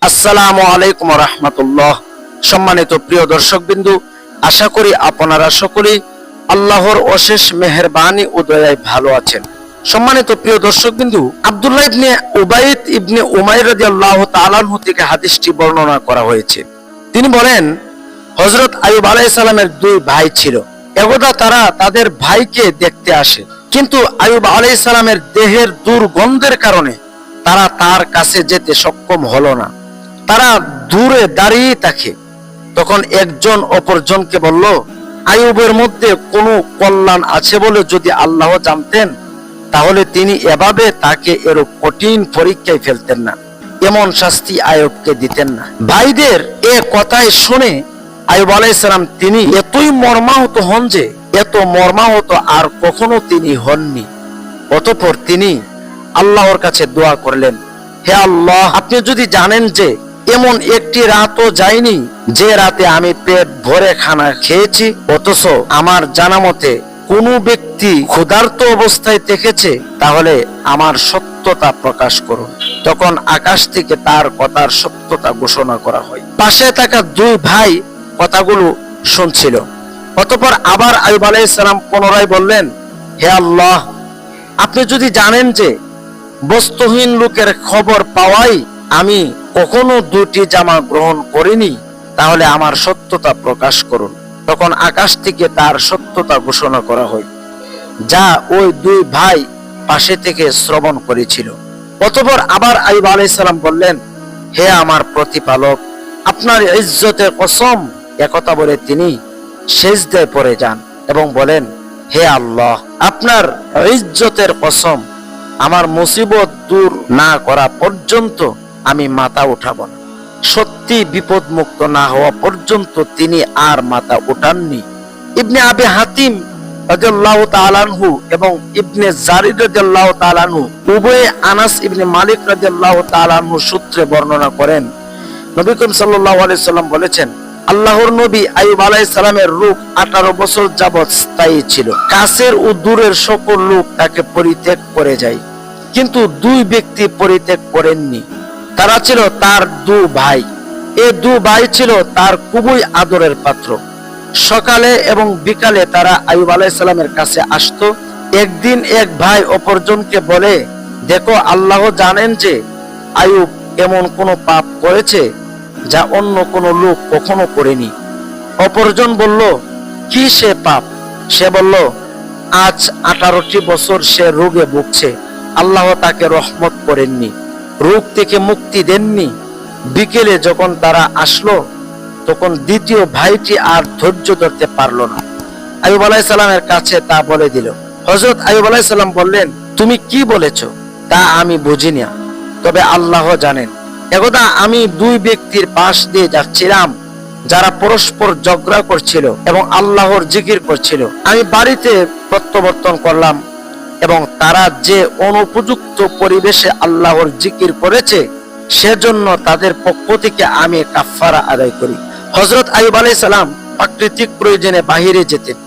আসসালামু আলাইকুম রাহমাতুল্লাহ। সম্মানিত প্রিয় দর্শকবিন্দু, আশা করি আপনারা সকলেই আল্লাহর অশেষ মেহেরবানি ও দয়ায় ভালো আছেন। সম্মানিত প্রিয় দর্শকবিন্দু, আব্দুল্লাহ ইবনে উবাইদ ইবনে উমাইর রাদিয়াল্লাহু তাআলা আনহু থেকে হাদিসটি বর্ণনা করা হয়েছে। তিনি বলেন, হযরত আইয়ুব আলাইহিস সালামের দুই ভাই ছিল। একদা তারা তাদের ভাইকে দেখতে আসে, কিন্তু আইয়ুব আলাইহিস সালামের দেহের দুর্গন্ধের কারণে তারা তার কাছে যেতে সক্ষম হলো না। তারা দূরে দাঁড়িয়ে থাকে। তখন একজন অপরজনকে বলল, আইয়ুবের মধ্যে কোনো কল্যাণ আছে বলে যদি আল্লাহ জানতেন, তাহলে তিনি এভাবে তাকে এরূপ কঠিন পরীক্ষায় ফেলতেন না, এমন শাস্তি আইয়ুবকে দিতেন না। ভাইদের এ কথাই শুনে আইয়ুব আলাইহিস সালাম তিনি এতই মর্মাহত হন যে এত মর্মাহত আর কখনো তিনি হননি। অতঃপর তিনি আল্লাহর কাছে দোয়া করলেন, হে আল্লাহ, আপনি যদি জানেন যে এমন একটি রাতও যায়নি যে রাতে আমি পেট ভরে খানা খেয়েছি, অথচ আমার জানা মতে কোনো ব্যক্তি ক্ষুধার্ত অবস্থায় দেখেছে, তাহলে আমার সত্যতা প্রকাশ করুন। তখন আকাশ থেকে তার কথার সত্যতা ঘোষণা করা হয়। পাশে থাকা দুই ভাই কথাগুলো শুনছিল। অতঃপর আবার আইয়ুব আলাইহিস সালাম পুনরায় বললেন, হে আল্লাহ, আপনি যদি জানেন যে বস্তুহীন লোকের খবর পাওয়াই আমি কখনো দুটি জামা গ্রহণ করিনি, তাহলে আমার সত্যতা প্রকাশ করুন। তখন আকাশ থেকে তার সত্যতা ঘোষণা করা হয়, যা ওই দুই ভাই পাশে থেকে শ্রবণ করেছিল। অতঃপর আবার আইয়ুব আলাইহিস সালাম বললেন, হে আমার প্রতিপালক, আপনার ইজ্জতের কসম, একথা বলে তিনি সিজদায় পড়ে যান এবং বলেন, হে আল্লাহ, আপনার ইজ্জতের কসম, আমার মুসিবত দূর না করা পর্যন্ত আমি মাথা উঠাবো না। সত্যি বিপদ মুক্ত না হওয়া পর্যন্ত তিনি আর মাথা উঠাননি। ইবনে আবি হাতিম রাদিয়াল্লাহু তাআলা আনহু এবং ইবনে জারির রাদিয়াল্লাহু তাআলা আনহু উভয়ে আনাস ইবনে মালিক রাদিয়াল্লাহু তাআলা আনহু সূত্রে বর্ণনা করেন, নবী করিম সাল্লাল্লাহু আলাইহি সাল্লাম বলেছেন, আল্লাহর নবী আইয়ুব আলাইহিস সালামের রোগ 18 বছর যাবৎ স্থায়ী ছিল। কাছের ও দূরের সকল লোক তাকে পরিত্যাগ করে যায়, কিন্তু দুই ব্যক্তি পরিত্যাগ করেননি। তারা ছিল তার দুই ভাই। এই দুই ভাই ছিল তার খুবই আদরের পাত্র। সকালে এবং বিকালে তারা আইয়ুব আলাইহিস সালামের কাছে আসতো। একদিন এক ভাই অপরজনকে বলে, দেখো, আল্লাহ জানেন যে আইয়ুব এমন কোন পাপ করেছে যা অন্য কোন লোক কখনো করেনি। অপরজন বলল, কি সে পাপ? সে বলল, আজ 18টি বছর সে রোগে ভুগছে, আল্লাহ তাকে রহমত করেননি, রোগ থেকে মুক্তি দেননি। বিকেলে যখন তারা আসলো, তখন দ্বিতীয় ভাইটি আর ধৈর্য ধরতে পারল না, আইয়ুব আলাইহিস সালামের কাছে তা বলে দিল। হযরত আইয়ুব আলাইহিস সালাম বললেন, তুমি কি বলেছো তা আমি বুঝি না, তবে আল্লাহ জানেন। একদা আমি দুই ব্যক্তির পাশ দিয়ে যাচ্ছিলাম যারা পরস্পর ঝগড়া করছিল এবং আল্লাহর জিকির করছিল। আমি বাড়িতে প্রত্যাবর্তন করলাম এবং তারা যে অনুপযুক্ত পরিবেশে আল্লাহর জিকির করেছে, সেজন্য তাদের পক্ষ থেকে আমি কাফারা আদায় করি। হযরত আইয়ুব আলাইহিস সালাম প্রাকৃতিক প্রয়োজনে বাহিরে যেতেন।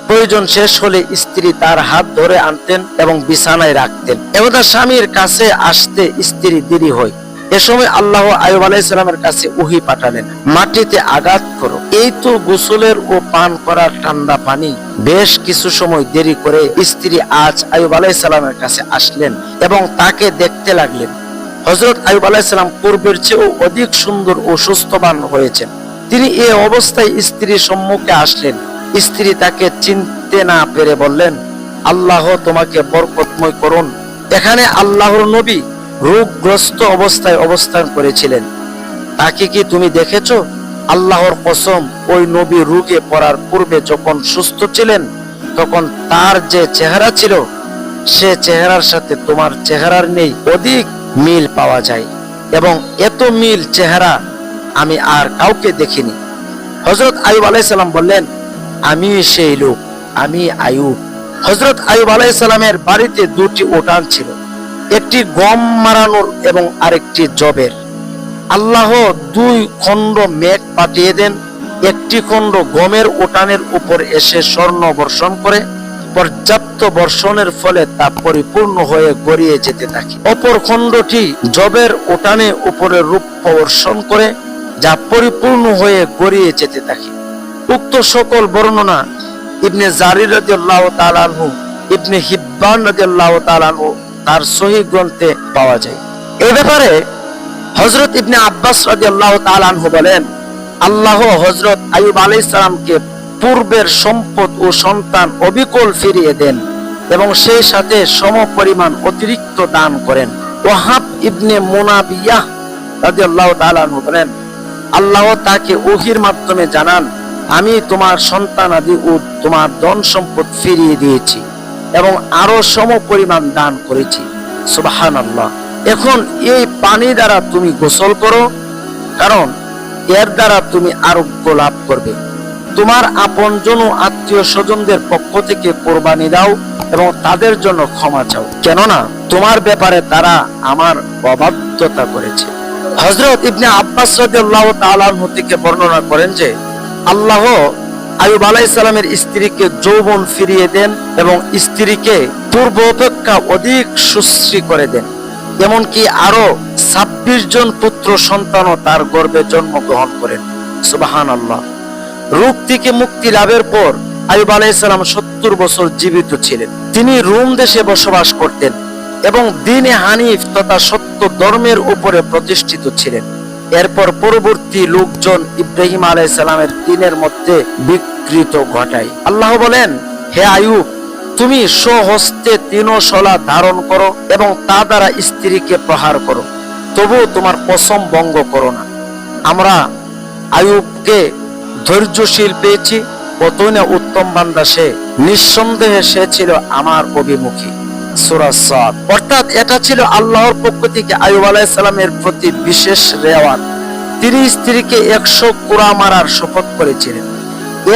প্রয়োজন শেষ হলে স্ত্রী তার হাত ধরে আনতেন এবং বিছানায় রাখতেন। একদা স্বামীর কাছে আসতে স্ত্রী দেরি হয়। এ সময় আল্লাহ আইয়ুব আলাইহিস সালামের কাছে ওহী পাঠালেন, মাটিতে আঘাত করো, এই তো গোসলের ও পান করার ঠান্ডা পানি। বেশ কিছু সময় দেরি করে স্ত্রী আজ আইয়ুব আলাইহিস সালামের কাছে আসলেন এবং তাকে দেখতে লাগলেন। হযরত আইয়ুব আলাইহিস সালাম পূর্বের চেয়েও অধিক সুন্দর ও সুস্থবান হয়েছেন। তিনি এই অবস্থায় স্ত্রীর সম্মুখে আসলেন। স্ত্রী তাকে চিনতে না পেরে বললেন, আল্লাহ তোমাকে বরকতময় করুন। এখানে আল্লাহর নবী রোগগ্রস্ত অবস্থায় অবস্থান করেছিলেন, তাকে কি তুমি দেখেছো? আল্লাহর কসম, ওই নবী রোগে পড়ার পূর্বে যখন সুস্থ ছিলেন, তখন তার যে চেহারা ছিল, সে চেহারার সাথে তোমার চেহারার নেই অধিক মিল পাওয়া যায়, এবং এত মিল চেহারা আমি আর কাউকে দেখিনি। হযরত আইয়ুব আলাইহিস সালাম বললেন, আমি সেই লোক, আমি আইয়ুব। হযরত আইয়ুব আলাইহিস সালামের বাড়িতে দুটি উঠান ছিল, একটি গম মারানোর এবং আরেকটি জবের। আল্লাহ দুই খণ্ড মেঘ পাঠিয়ে দেন। একটি খণ্ড গমের উঠানের উপর এসে স্বর্ণ বর্ষণ করে পর্যাপ্ত বর্ষণের ফলে তা পরিপূর্ণ হয়ে গড়িয়ে যেতে থাকে। অপর খণ্ডটি জবের উঠানে উপরে রূপ বর্ষণ করে, যা পরিপূর্ণ হয়ে গড়িয়ে যেতে থাকে। উক্ত সকল বর্ণনা ইবনে জারির রাদিয়াল্লাহু তাআলা আনহু, ইবনে হিব্বান রাদিয়াল্লাহু তাআলা আনহু তার সহিহ গ্রন্থে পাওয়া যায়। এই ব্যাপারে হযরত ইবনে আব্বাস রাদিয়াল্লাহু তাআলা আনহু বলেন, আল্লাহ হযরত আইয়ুব আলাইহিস সালামকে পূর্বের সম্পদ ও সন্তান অবিকল ফিরিয়ে দেন এবং সেই সাথে সমপরিমাণ অতিরিক্ত দান করেন। ওয়াহাব ইবনে মুনাবিয়াহ রাদিয়াল্লাহু তাআলা আনহু বলেন, আল্লাহ তাকে ওহীর মাধ্যমে জানান, আমি তোমার সন্তানাদি ও তোমার ধন সম্পদ ফিরিয়ে দিয়েছি এবং আরো সমপরিমাণ দান করেছি। সুবহানাল্লাহ। এখন এই পানি দ্বারা তুমি গোসল করো, কারণ এর দ্বারা তুমি আরোগ্য লাভ করবে। তোমার আপনজন ও আত্মীয় স্বজনদের পক্ষ থেকে কোরবানি দাও এবং তাদের জন্য ক্ষমা চাও, কেননা তোমার ব্যাপারে তারা আমার অবাধ্যতা করেছে। হযরত ইবনে আব্বাস রাদিয়াল্লাহু তাআলা আনহু থেকে বর্ণনা করেন যে আল্লাহ আইয়ুব আলাইহিস সালামের স্ত্রীকে যৌবন ফিরিয়ে দেন এবং স্ত্রীকে পূর্ব অপেক্ষা অধিক সুশ্রী করে দেন। এমনকি আরো 26 জন পুত্র সন্তানও তার গর্ভে জন্মগ্রহণ করেন। সুবহানাল্লাহ। রোগ থেকে মুক্তি লাভের পর আইয়ুব আলাইহিস সালাম 70 বছর জীবিত ছিলেন। তিনি রোম দেশে বসবাস করতেন এবং দ্বীনে হানিফ তথা সত্য ধর্মের উপরে প্রতিষ্ঠিত ছিলেন। এরপর পরবর্তী লোকজন ইব্রাহিম আলাইহিস সালামের দ্বীনের মধ্যে বিকৃত ঘটায়। আল্লাহ বলেন, হে আইয়ুব, তুমি স্বহস্তে তৃণশলা ধারণ করো এবং তা দ্বারা স্ত্রীকে প্রহার করো, তবু তোমার কসম ভঙ্গ করো না। আমরা আইয়ুবকে ধৈর্যশীল পেয়েছি, কতই না উত্তম বান্দা সে, নিঃসন্দেহে সে ছিল আমার অভিমুখী। সূরা সাদ। অর্থাৎ এটা ছিল আল্লাহর পক্ষ থেকে আইয়ুব আলাইহিস সালামের প্রতি বিশেষ রেওয়াজ। তিনি স্ত্রীকে 100 কোড়া মারার শপথ করেছিলেন।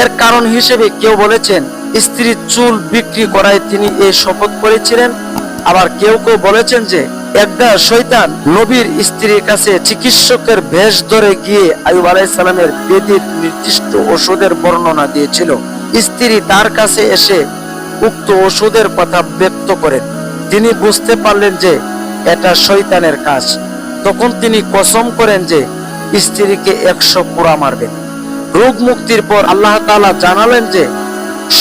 এর কারণ হিসেবে কেউ বলেছেন স্ত্রীর চুল বিক্রি করায় তিনি এই শপথ করেছিলেন। আবার কেউ কেউ বলেছেন যে একদা শয়তান নবীর স্ত্রীর কাছে চিকিৎসকের বেশ ধরে গিয়ে আইয়ুব আলাইহিস সালামের ব্যাধির নির্দিষ্ট ওষুধের বর্ণনা দিয়েছিল। স্ত্রী তার কাছে এসে উক্ত ওষুধের কথা ব্যক্ত করেন। তিনি বুঝতে পারলেন যে এটা শয়তানের কাজ। তখন তিনি কসম করেন যে স্ত্রীকে 100 কোড়া মারবেন। রোগ মুক্তির পর আল্লাহ তাআলা জানালেন যে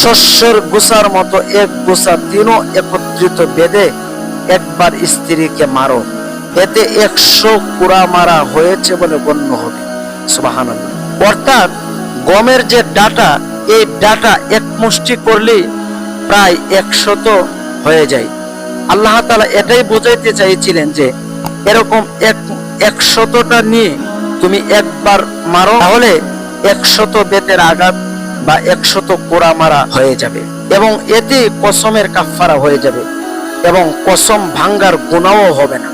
শস্যের গোছার মতো এক গোছা তিনও একত্রিত বেঁধে একবার স্ত্রীকে মারো, এতে 100 কোড়া মারা হয়েছে বলে গণ্য হবে। সুবহানাল্লাহ। অর্থাৎ গমের যে ডাটা, এই ডাটা এক মুষ্টি করলেই প্রায় 100 হয়ে যায়। আল্লাহ তাআলা এটাই বোঝাইতে চাইছিলেন যে এরকম 100টা নিয়ে তুমি একবার মারো, তাহলে 100 বেতের আঘাত বা 100 কোড়া মারা হয়ে যাবে এবং এতে কসমের কাফারা হয়ে যাবে এবং কসম ভাঙ্গার গুনাহও হবে না।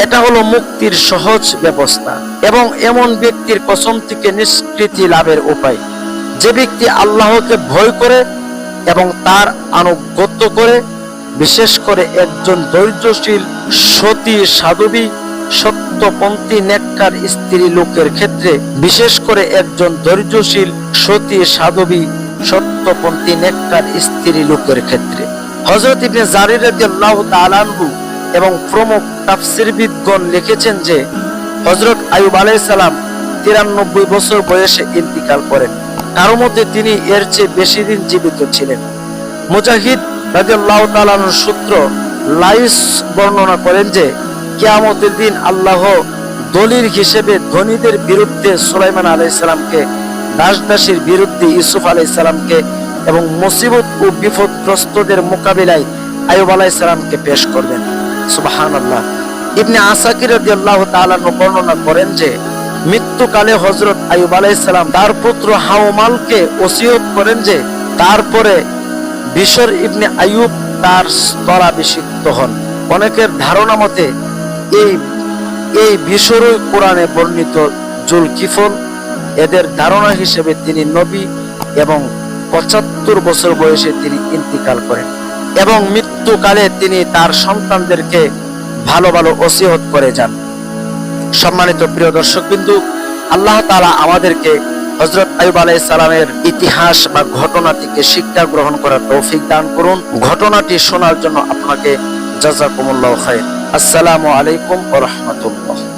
এটা হলো মুক্তির সহজ ব্যবস্থা এবং এমন ব্যক্তির কসম থেকে নিষ্কৃতি লাভের উপায়। যে ব্যক্তি আল্লাহকে ভয় করে এবং তার আনুগত্য করে, বিশেষ করে একজন ধৈর্যশীল সতী সাধবী সত্যপন্থী নেককার স্ত্রী লোকের ক্ষেত্রে, বিশেষ করে একজন ধৈর্যশীল সতী সাধবী সত্যপন্থী নেককার স্ত্রী লোকের ক্ষেত্রে। হযরত ইবনে জারির রাদিয়াল্লাহু তাআলা আনহু এবং প্রমুখ তাফসীরবিদগণ লিখেছেন যে হযরত আইয়ুব আলাইহিস সালাম 93 বছর বয়সে ইন্তিকাল করেন। কারো মতে তিনি এর চেয়ে বেশি দিন জীবিত ছিলেন। মুজাহিদ রাদিয়াল্লাহু তাআলা আনহুর সূত্র লাইস বর্ণনা করেন যে কিয়ামতের দিন আল্লাহ দলিল হিসেবে ধনীদের বিরুদ্ধে সুলাইমান আলাইহিস সালামকে, দাসদাসীর বিরুদ্ধে ইউসুফ আলাইহিস সালামকে এবং মুসিবত ও বিপদগ্রস্তদের মোকাবিলায় আইয়ুব আলাইহিস সালামকে পেশ করবেন। সুবহানাল্লাহ। ইবনে আসাকির রাদিয়াল্লাহু তাআলা বর্ণনা করেন যে মৃত্যুকালে হযরত আইয়ুব আলাইহিস সালাম তার পুত্র হাওমালকে ওসিয়ত করেন যে তারপরে বিশর ইবনে আইয়ুব তার স্থলাভিষিক্ত হন। অনেকের ধারণা মতে এই বিশরই কোরআনে বর্ণিত জুলকিফল। এদের ধারণা হিসেবে তিনি নবী এবং 75 বছর বয়সে তিনি ইন্তিকাল করেন এবং মৃত্যুকালে তিনি তার সন্তানদেরকে ভালো ভালো ওসিয়ত করে যান। সম্মানিত প্রিয় দর্শকবিন্দু, আল্লাহ তাআলা আমাদেরকে হযরত আইয়ুব আলাইহিস সালামের ইতিহাস বা ঘটনা থেকে শিক্ষা গ্রহণ করার তৌফিক দান করুন। ঘটনাটি শোনার জন্য আপনাকে জাযাকুমুল্লাহু খাইর। আসসালামু আলাইকুম ওয়া রাহমাতুল্লাহ।